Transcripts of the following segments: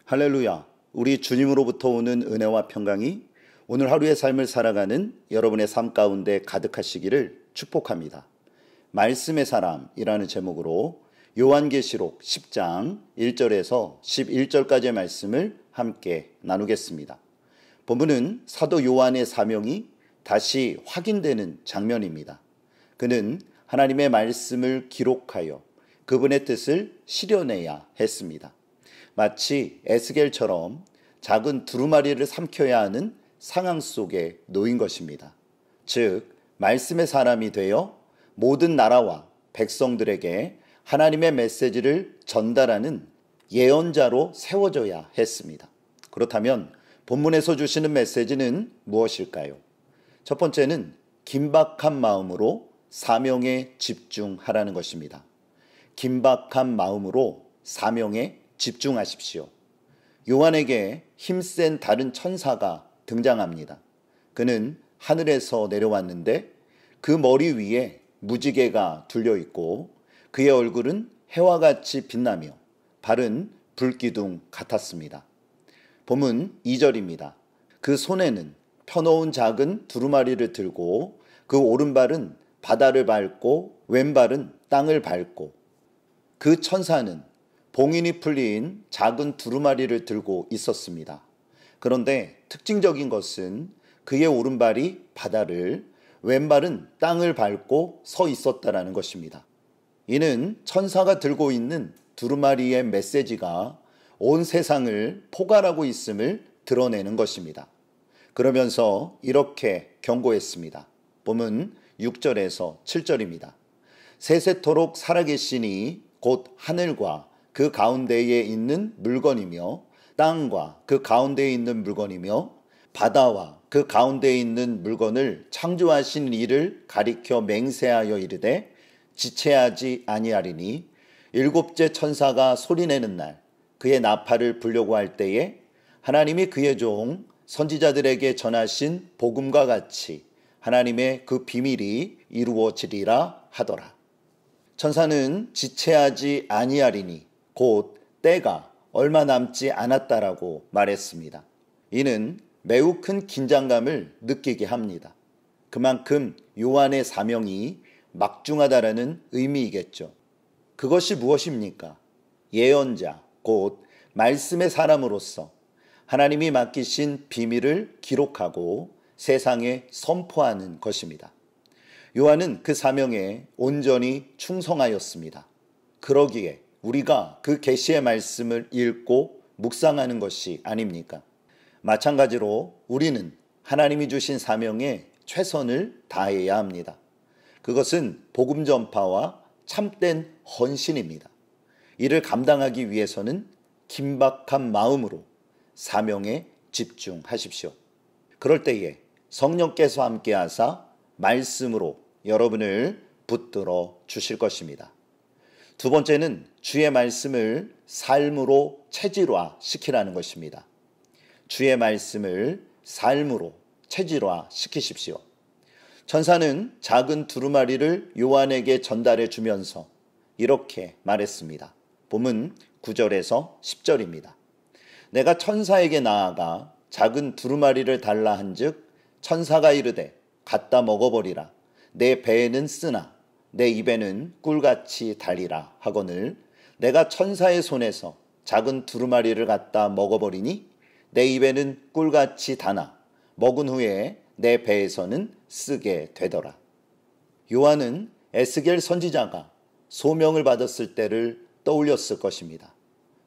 할렐루야. 우리 주님으로부터 오는 은혜와 평강이 오늘 하루의 삶을 살아가는 여러분의 삶 가운데 가득하시기를 축복합니다. 말씀의 사람이라는 제목으로 요한계시록 10장 1절에서 11절까지의 말씀을 함께 나누겠습니다. 본문은 사도 요한의 사명이 다시 확인되는 장면입니다. 그는 하나님의 말씀을 기록하여 그분의 뜻을 실현해야 했습니다. 마치 에스겔처럼 작은 두루마리를 삼켜야 하는 상황 속에 놓인 것입니다. 즉, 말씀의 사람이 되어 모든 나라와 백성들에게 하나님의 메시지를 전달하는 예언자로 세워져야 했습니다. 그렇다면 본문에서 주시는 메시지는 무엇일까요? 첫 번째는 긴박한 마음으로 사명에 집중하라는 것입니다. 긴박한 마음으로 사명에 집중하십시오. 요한에게 힘센 다른 천사가 등장합니다. 그는 하늘에서 내려왔는데 그 머리 위에 무지개가 둘려 있고 그의 얼굴은 해와 같이 빛나며 발은 불기둥 같았습니다. 본문 2절입니다. 그 손에는 펴놓은 작은 두루마리를 들고 그 오른발은 바다를 밟고 왼발은 땅을 밟고 그 천사는 봉인이 풀린 작은 두루마리를 들고 있었습니다. 그런데 특징적인 것은 그의 오른발이 바다를, 왼발은 땅을 밟고 서 있었다는 것입니다. 이는 천사가 들고 있는 두루마리의 메시지가 온 세상을 포괄하고 있음을 드러내는 것입니다. 그러면서 이렇게 경고했습니다. 본문 6절에서 7절입니다. 세세토록 살아계시니 곧 하늘과 그 가운데에 있는 물건이며 땅과 그 가운데에 있는 물건이며 바다와 그 가운데에 있는 물건을 창조하신 이를 가리켜 맹세하여 이르되 지체하지 아니하리니 일곱째 천사가 소리내는 날 그의 나팔을 불려고 할 때에 하나님이 그의 종 선지자들에게 전하신 복음과 같이 하나님의 그 비밀이 이루어지리라 하더라. 천사는 지체하지 아니하리니 곧 때가 얼마 남지 않았다라고 말했습니다. 이는 매우 큰 긴장감을 느끼게 합니다. 그만큼 요한의 사명이 막중하다라는 의미이겠죠. 그것이 무엇입니까? 예언자, 곧 말씀의 사람으로서 하나님이 맡기신 비밀을 기록하고 세상에 선포하는 것입니다. 요한은 그 사명에 온전히 충성하였습니다. 그러기에 우리가 그 계시의 말씀을 읽고 묵상하는 것이 아닙니까? 마찬가지로 우리는 하나님이 주신 사명에 최선을 다해야 합니다. 그것은 복음 전파와 참된 헌신입니다. 이를 감당하기 위해서는 긴박한 마음으로 사명에 집중하십시오. 그럴 때에 성령께서 함께하사 말씀으로 여러분을 붙들어 주실 것입니다. 두 번째는 주의 말씀을 삶으로 체질화 시키라는 것입니다. 주의 말씀을 삶으로 체질화 시키십시오. 천사는 작은 두루마리를 요한에게 전달해 주면서 이렇게 말했습니다. 본문 9절에서 10절입니다. 내가 천사에게 나아가 작은 두루마리를 달라 한즉 천사가 이르되 갖다 먹어버리라. 내 배에는 쓰나 내 입에는 꿀같이 달리라 하거늘 내가 천사의 손에서 작은 두루마리를 갖다 먹어버리니 내 입에는 꿀같이 다나 먹은 후에 내 배에서는 쓰게 되더라. 요한은 에스겔 선지자가 소명을 받았을 때를 떠올렸을 것입니다.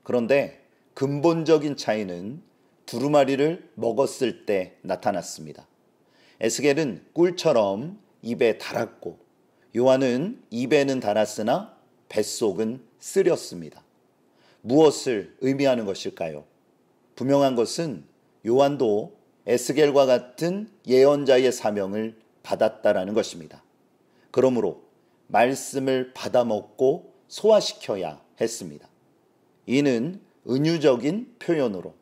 그런데 근본적인 차이는 두루마리를 먹었을 때 나타났습니다. 에스겔은 꿀처럼 입에 달았고 요한은 입에는 달았으나 뱃속은 쓰렸습니다. 무엇을 의미하는 것일까요? 분명한 것은 요한도 에스겔과 같은 예언자의 사명을 받았다라는 것입니다. 그러므로 말씀을 받아먹고 소화시켜야 했습니다. 이는 은유적인 표현으로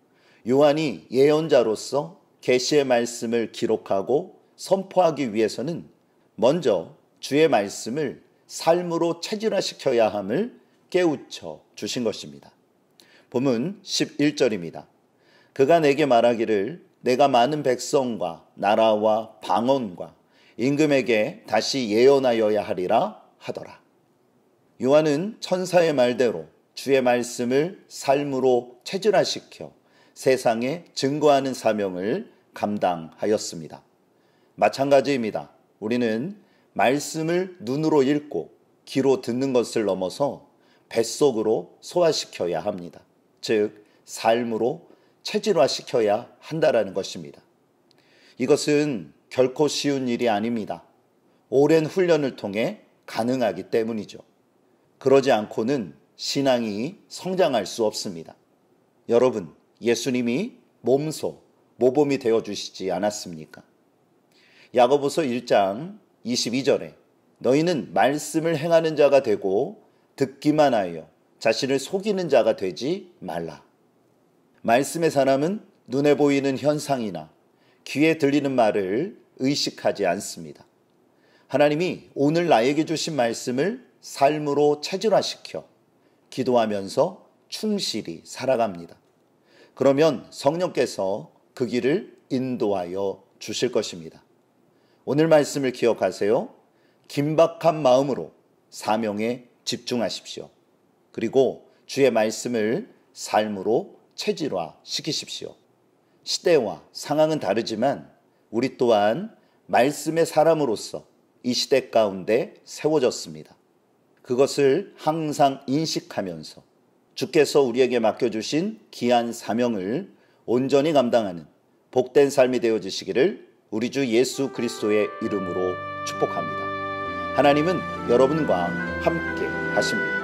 요한이 예언자로서 계시의 말씀을 기록하고 선포하기 위해서는 먼저 주의 말씀을 삶으로 체질화시켜야 함을 깨우쳐 주신 것입니다. 본문 11절입니다. 그가 내게 말하기를 내가 많은 백성과 나라와 방언과 임금에게 다시 예언하여야 하리라 하더라. 요한은 천사의 말대로 주의 말씀을 삶으로 체질화시켜 세상에 증거하는 사명을 감당하였습니다. 마찬가지입니다. 우리는 말씀을 눈으로 읽고 귀로 듣는 것을 넘어서 뱃속으로 소화시켜야 합니다. 즉 삶으로 체질화시켜야 한다라는 것입니다. 이것은 결코 쉬운 일이 아닙니다. 오랜 훈련을 통해 가능하기 때문이죠. 그러지 않고는 신앙이 성장할 수 없습니다. 여러분, 예수님이 몸소 모범이 되어주시지 않았습니까? 야고보서 1장 22절에 너희는 말씀을 행하는 자가 되고 듣기만 하여 자신을 속이는 자가 되지 말라. 말씀의 사람은 눈에 보이는 현상이나 귀에 들리는 말을 의식하지 않습니다. 하나님이 오늘 나에게 주신 말씀을 삶으로 체질화시켜 기도하면서 충실히 살아갑니다. 그러면 성령께서 그 길을 인도하여 주실 것입니다. 오늘 말씀을 기억하세요. 긴박한 마음으로 사명에 집중하십시오. 그리고 주의 말씀을 삶으로 체질화시키십시오. 시대와 상황은 다르지만 우리 또한 말씀의 사람으로서 이 시대 가운데 세워졌습니다. 그것을 항상 인식하면서 주께서 우리에게 맡겨주신 귀한 사명을 온전히 감당하는 복된 삶이 되어주시기를 우리 주 예수 그리스도의 이름으로 축복합니다. 하나님은 여러분과 함께 하십니다.